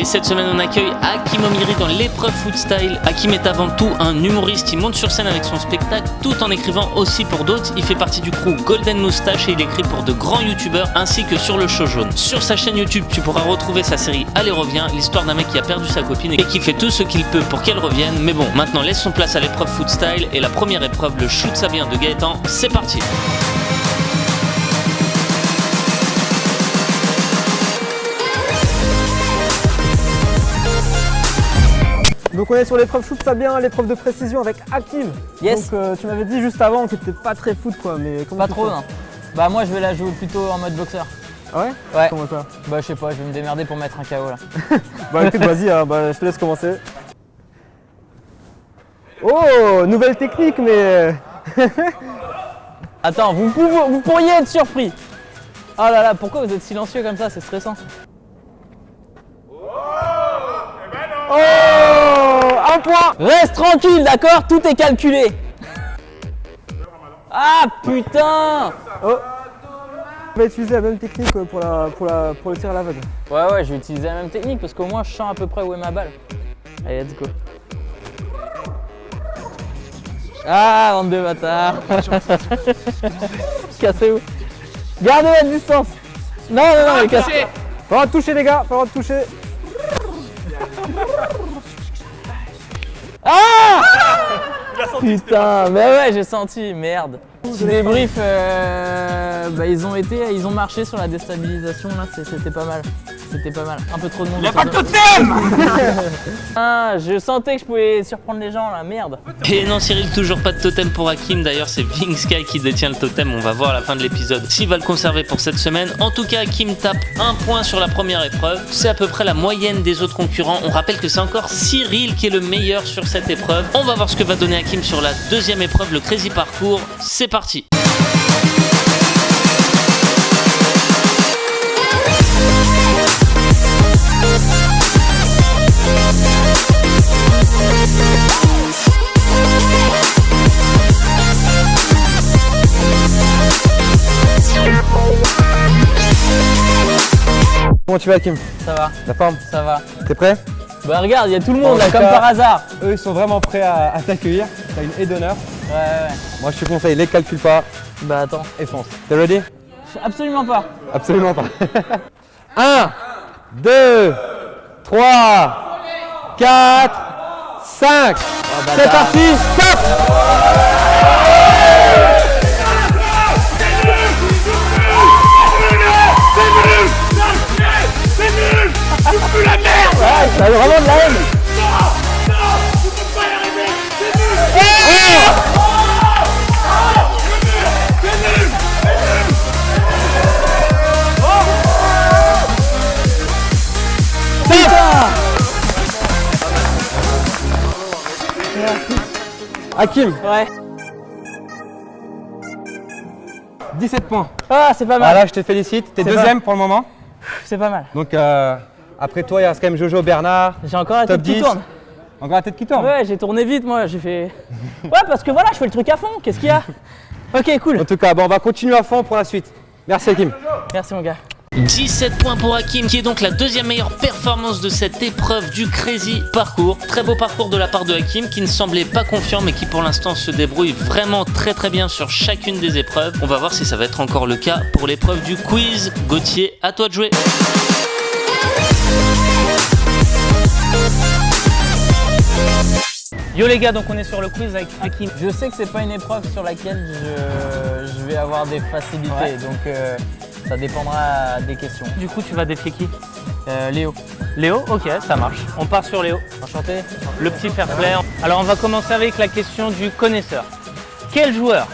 Et cette semaine on accueille Hakim Omiri dans l'épreuve foot style. Hakim est avant tout un humoriste, il monte sur scène avec son spectacle tout en écrivant aussi pour d'autres. Il fait partie du crew Golden Moustache et il écrit pour de grands youtubeurs ainsi que sur le show jaune. Sur sa chaîne YouTube tu pourras retrouver sa série Allez reviens, l'histoire d'un mec qui a perdu sa copine et qui fait tout ce qu'il peut pour qu'elle revienne. Mais bon, maintenant laissons place à l'épreuve foot style et la première épreuve, le shoot ça bien de Gaëtan, c'est parti. Donc on est sur l'épreuve shoot ça bien, l'épreuve de précision avec Hakim. Yes. Donc tu m'avais dit juste avant que t'étais pas très foot quoi, mais comment Pas trop non. Bah moi je vais la jouer plutôt en mode boxeur. Ah ouais? Ouais. Comment ça? Bah je sais pas, je vais me démerder pour mettre un KO là. Bah écoute vas-y, hein, bah, je te laisse commencer. Oh, nouvelle technique mais... Attends, vous pourriez être surpris. Oh là là, pourquoi vous êtes silencieux comme ça? C'est stressant. Oh, un point. Reste tranquille, d'accord? Tout est calculé. Ah putain! Oh. On va utiliser la même technique pour le tir à l'aveugle. Ouais, je vais utiliser la même technique parce qu'au moins je sens à peu près où est ma balle. Allez, let's go. Ah, bande de bâtards. Cassez-vous. Gardez la distance. Non, mais cassez. Pas le droit de toucher les gars, pas le droit de toucher. Ah putain, mais ouais, j'ai senti, merde. Petit débrief, bah, ils ont marché sur la déstabilisation là, c'était pas mal. C'était pas mal, un peu trop de monde. Y'a pas de totem. Ah, je sentais que je pouvais surprendre les gens là, merde. Et non Cyril, toujours pas de totem pour Hakim, d'ailleurs c'est Vingsky qui détient le totem, on va voir à la fin de l'épisode s'il va le conserver pour cette semaine. En tout cas Hakim tape un point sur la première épreuve, c'est à peu près la moyenne des autres concurrents. On rappelle que c'est encore Cyril qui est le meilleur sur cette épreuve. On va voir ce que va donner Hakim sur la deuxième épreuve, le Crazy Parcours, c'est parti. Comment tu vas Hakim? Ça va, La forme? ça va. T'es prêt? Bah regarde, il y a tout le monde là, comme par hasard. Eux ils sont vraiment prêts à t'accueillir, t'as une haie d'honneur. Ouais. Moi je te conseille, les calcule pas Bah attends. et fonce. T'es ready? Absolument pas. Absolument pas. 1, 2, 3, 4, 5. C'est parti, stop! T'as vraiment de la haine. Hakim, Ouais. 17 points. Ah, c'est pas mal. Voilà, je te félicite. T'es deuxième pour le moment. C'est pas mal. Donc après toi, il reste quand même Jojo, Bernard. J'ai encore la Top tête qui 10. tourne. Encore la tête qui tourne. Ouais, j'ai tourné vite moi, j'ai fait... Ouais, parce que voilà, je fais le truc à fond, qu'est-ce qu'il y a? Ok, cool. En tout cas, bon, on va continuer à fond pour la suite. Merci Hakim. Merci mon gars. 17 points pour Hakim qui est donc la deuxième meilleure performance de cette épreuve du Crazy Parcours. Très beau parcours de la part de Hakim qui ne semblait pas confiant mais qui pour l'instant se débrouille vraiment très bien sur chacune des épreuves. On va voir si ça va être encore le cas pour l'épreuve du quiz. Gauthier, à toi de jouer. Yo les gars, donc on est sur le quiz avec Hakim. Je sais que c'est pas une épreuve sur laquelle je vais avoir des facilités, donc ça dépendra des questions. Du coup, tu vas défier qui? Léo. Léo? Ok, ça marche. On part sur Léo. Enchanté. Le petit fair play. Alors, on va commencer avec la question du connaisseur. Quel joueur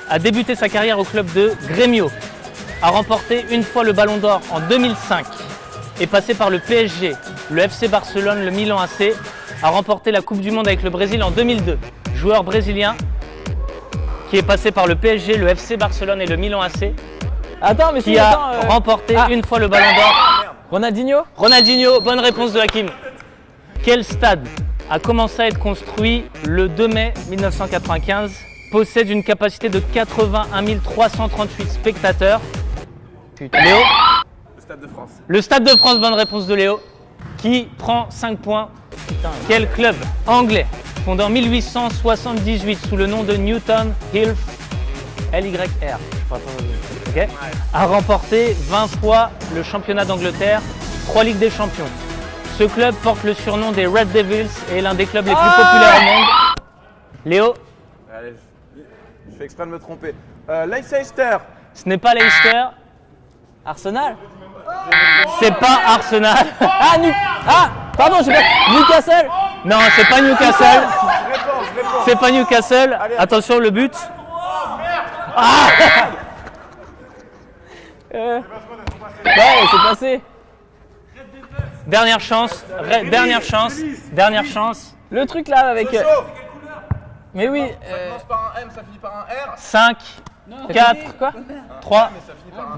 a débuté sa carrière au club de Grêmio, a remporté une fois le Ballon d'Or en 2005, est passé par le PSG, le FC Barcelone, le Milan AC, a remporté la Coupe du Monde avec le Brésil en 2002. Joueur brésilien qui est passé par le PSG, le FC Barcelone et le Milan AC, Attends, mais qui a remporté une fois le Ballon d'Or. Ronaldinho? Ronaldinho, bonne réponse de Hakim. Quel stade a commencé à être construit le 2 mai 1995, possède une capacité de 81 338 spectateurs? Léo? Le Stade de France. Le Stade de France, bonne réponse de Léo. qui prend 5 points. Quel club anglais, fondé en 1878 sous le nom de Newton Heath LYR, okay, a remporté 20 fois le championnat d'Angleterre, 3 Ligues des Champions. Ce club porte le surnom des Red Devils et est l'un des clubs les plus populaires au monde. Léo? Allez, je fais exprès de me tromper. Leicester. Ce n'est pas Leicester. Arsenal. C'est pas Arsenal. Pardon, j'ai pas. Newcastle. Non, c'est pas Newcastle. Je réponds. C'est pas Newcastle. Attention, le but. Ouais, c'est passé. Dernière chance. Dernière chance. Le truc là avec. Mais oui. Ça commence par un M, ça finit par un R. 5, 4, Quoi 3,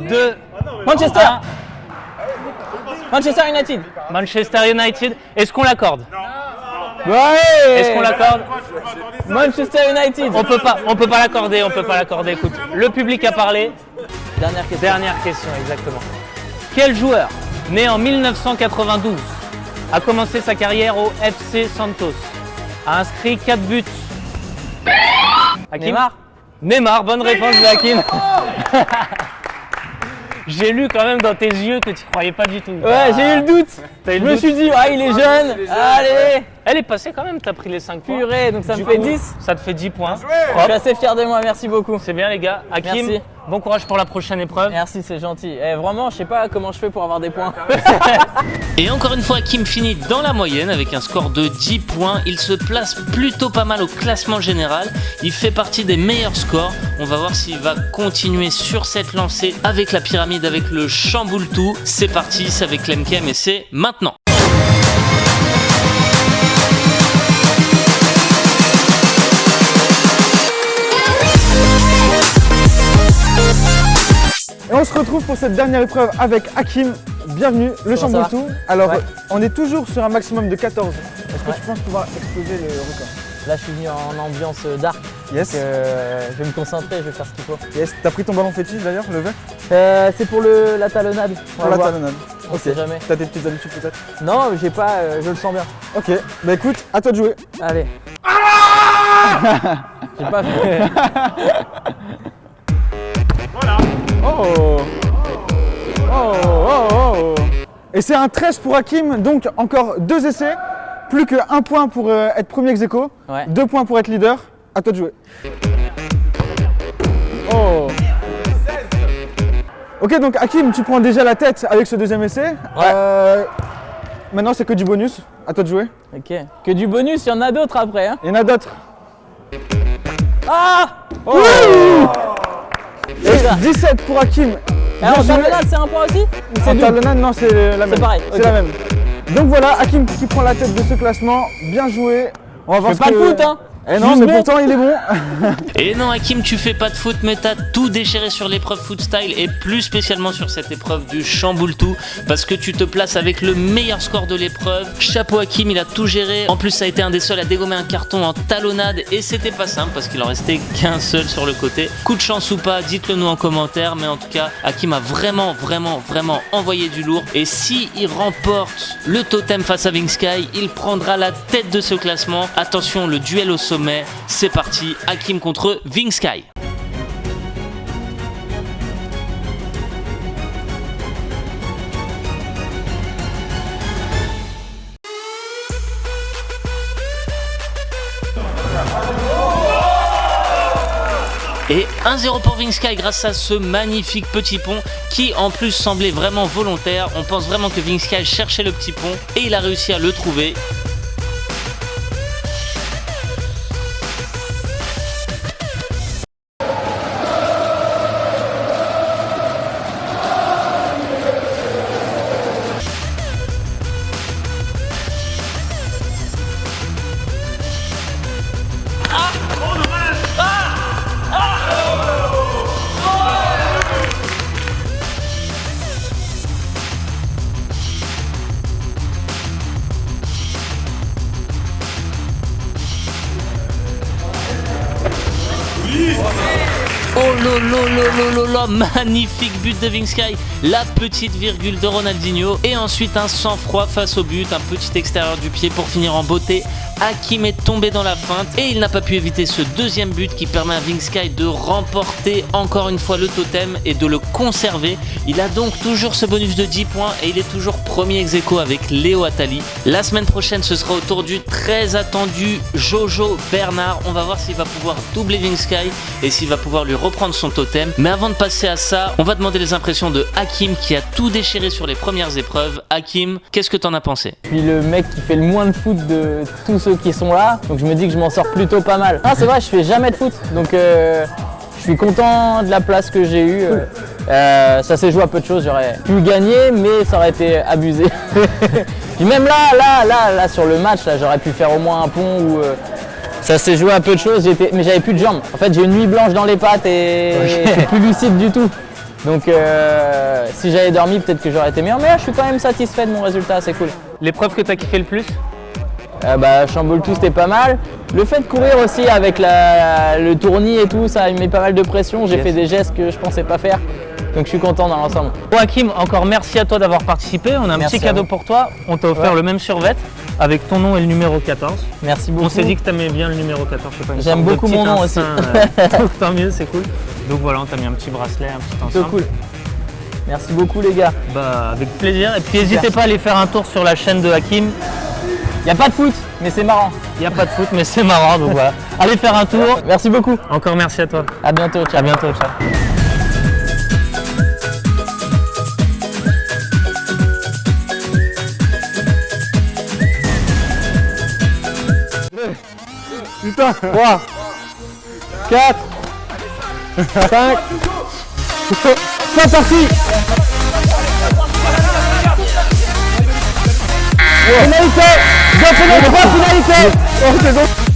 2, Manchester. Manchester United. Manchester United. Est-ce qu'on l'accorde? Ouais. Est-ce qu'on l'accorde? Manchester United. On peut pas l'accorder, Écoute, le public a parlé. Dernière question. Dernière question, exactement. Quel joueur, né en 1992, a commencé sa carrière au FC Santos, a inscrit 4 buts? Hakim? Neymar, bonne réponse de Hakim. J'ai lu quand même dans tes yeux que tu croyais pas du tout. Ouais, j'ai eu le doute. Je me suis dit, il est jeune. Allez. Elle est passée quand même, t'as pris les 5 points. Purée, donc ça me Du fait coup, 10. Ça te fait 10 points. Je suis assez fier de moi, merci beaucoup. C'est bien les gars. Hakim, Merci. bon courage pour la prochaine épreuve. Merci, c'est gentil. Vraiment, je sais pas comment je fais pour avoir des points. Et encore une fois, Hakim finit dans la moyenne avec un score de 10 points. Il se place plutôt pas mal au classement général. Il fait partie des meilleurs scores. On va voir s'il va continuer sur cette lancée avec la pyramide, avec le chamboule-tout. C'est parti, c'est avec Lemkem et c'est maintenant. Et on se retrouve pour cette dernière épreuve avec Hakim. Bienvenue, le Comment ça va chamboule-tout. Alors, Ouais. on est toujours sur un maximum de 14. Est-ce que tu penses pouvoir exploser le record? Là, je suis venu en ambiance dark. Yes. Je vais me concentrer, je vais faire ce qu'il faut. Yes. T'as pris ton ballon fétiche d'ailleurs, le vert? C'est pour la talonnade. On Pour va la voir. talonnade. On sait jamais. T'as tes petites habitudes peut-être? Non, j'ai pas, je le sens bien. Ok. Bah écoute, à toi de jouer. Allez. J'ai pas fait. Et c'est un 13 pour Hakim, donc encore 2 essais. Plus qu'un point pour être premier ex aequo. Ouais. 2 points pour être leader. À toi de jouer. Ok, donc Hakim, tu prends déjà la tête avec ce deuxième essai. Maintenant, c'est que du bonus. À toi de jouer. Ok. Que du bonus, il y en a d'autres après. Hein. Il y en a d'autres. Ah. Et 17 pour Hakim. Alors, Bien joué. talonnade, c'est un point aussi? Ou c'est En double? talonnade, non, c'est la même. pareil, C'est ok. la même. Donc voilà, Hakim qui prend la tête de ce classement. Bien joué. On va voir fais pas le foot, hein. Eh non, Juste mais bon. pourtant, il est bon. Et non Hakim, tu fais pas de faute, mais t'as tout déchiré sur l'épreuve foot style et plus spécialement sur cette épreuve du chamboule-tout parce que tu te places avec le meilleur score de l'épreuve. Chapeau Hakim, il a tout géré. En plus, ça a été un des seuls à dégommer un carton en talonnade et c'était pas simple parce qu'il en restait qu'un seul sur le côté. Coup de chance ou pas, dites-le nous en commentaire, mais en tout cas, Hakim a vraiment envoyé du lourd et si il remporte le totem face à Vingsky, il prendra la tête de ce classement. Attention, le duel au sommet, c'est parti, Hakim contre Vingsky. Et 1-0 pour Vingsky grâce à ce magnifique petit pont qui en plus semblait vraiment volontaire. On pense vraiment que Vingsky cherchait le petit pont et il a réussi à le trouver. magnifique but de Vingsky, la petite virgule de Ronaldinho et ensuite un sang-froid face au but, un petit extérieur du pied pour finir en beauté. Hakim est tombé dans la feinte et il n'a pas pu éviter ce deuxième but qui permet à Vingsky de remporter encore une fois le totem et de le conserver. Il a donc toujours ce bonus de 10 points et il est toujours premier ex-aequo avec Léo Attali. La semaine prochaine, ce sera au tour du très attendu Jojo Bernard. On va voir s'il va pouvoir doubler Vingsky et s'il va pouvoir lui reprendre son totem. Mais avant de passer à ça, on va demander les impressions de Hakim qui a tout déchiré sur les premières épreuves. Hakim, qu'est-ce que t'en as pensé? Je suis le mec qui fait le moins de foot de tous ceux qui sont là, donc je me dis que je m'en sors plutôt pas mal. Ah, c'est vrai, je fais jamais de foot, donc je suis content de la place que j'ai eue. Ça s'est joué à peu de choses, j'aurais pu gagner, mais ça aurait été abusé. Puis même là, sur le match, là, j'aurais pu faire au moins un pont où ça s'est joué à peu de choses, mais j'avais plus de jambes. En fait, j'ai une nuit blanche dans les pattes et je suis plus lucide du tout. Donc si j'avais dormi, peut-être que j'aurais été meilleur, mais là, je suis quand même satisfait de mon résultat, c'est cool. L'épreuve que tu as kiffé le plus? Chambol tout, c'était pas mal. Le fait de courir aussi avec le tournis et tout, ça me met pas mal de pression. J'ai fait des gestes que je pensais pas faire. Donc je suis content dans l'ensemble. Bon Hakim, encore merci à toi d'avoir participé. On a un petit cadeau pour toi. On t'a offert le même survêt avec ton nom et le numéro 14. Merci beaucoup. On s'est dit que tu aimais bien le numéro 14. J'aime beaucoup mon nom aussi. Tant mieux, c'est cool. Donc voilà, on t'a mis un petit bracelet, un petit ensemble. C'est cool. Merci beaucoup les gars. Avec plaisir. Et puis n'hésitez pas à aller faire un tour sur la chaîne de Hakim. Y a pas de foot, mais c'est marrant. Il n'y a pas de foot, mais c'est marrant, donc voilà. Allez faire un tour. Merci beaucoup. Encore merci à toi. À bientôt, ciao. À bientôt, ciao. Putain. 3, 4, 5. C'est parti. Finalité. 2 finalités. 3 finalités. Oh, c'est bon.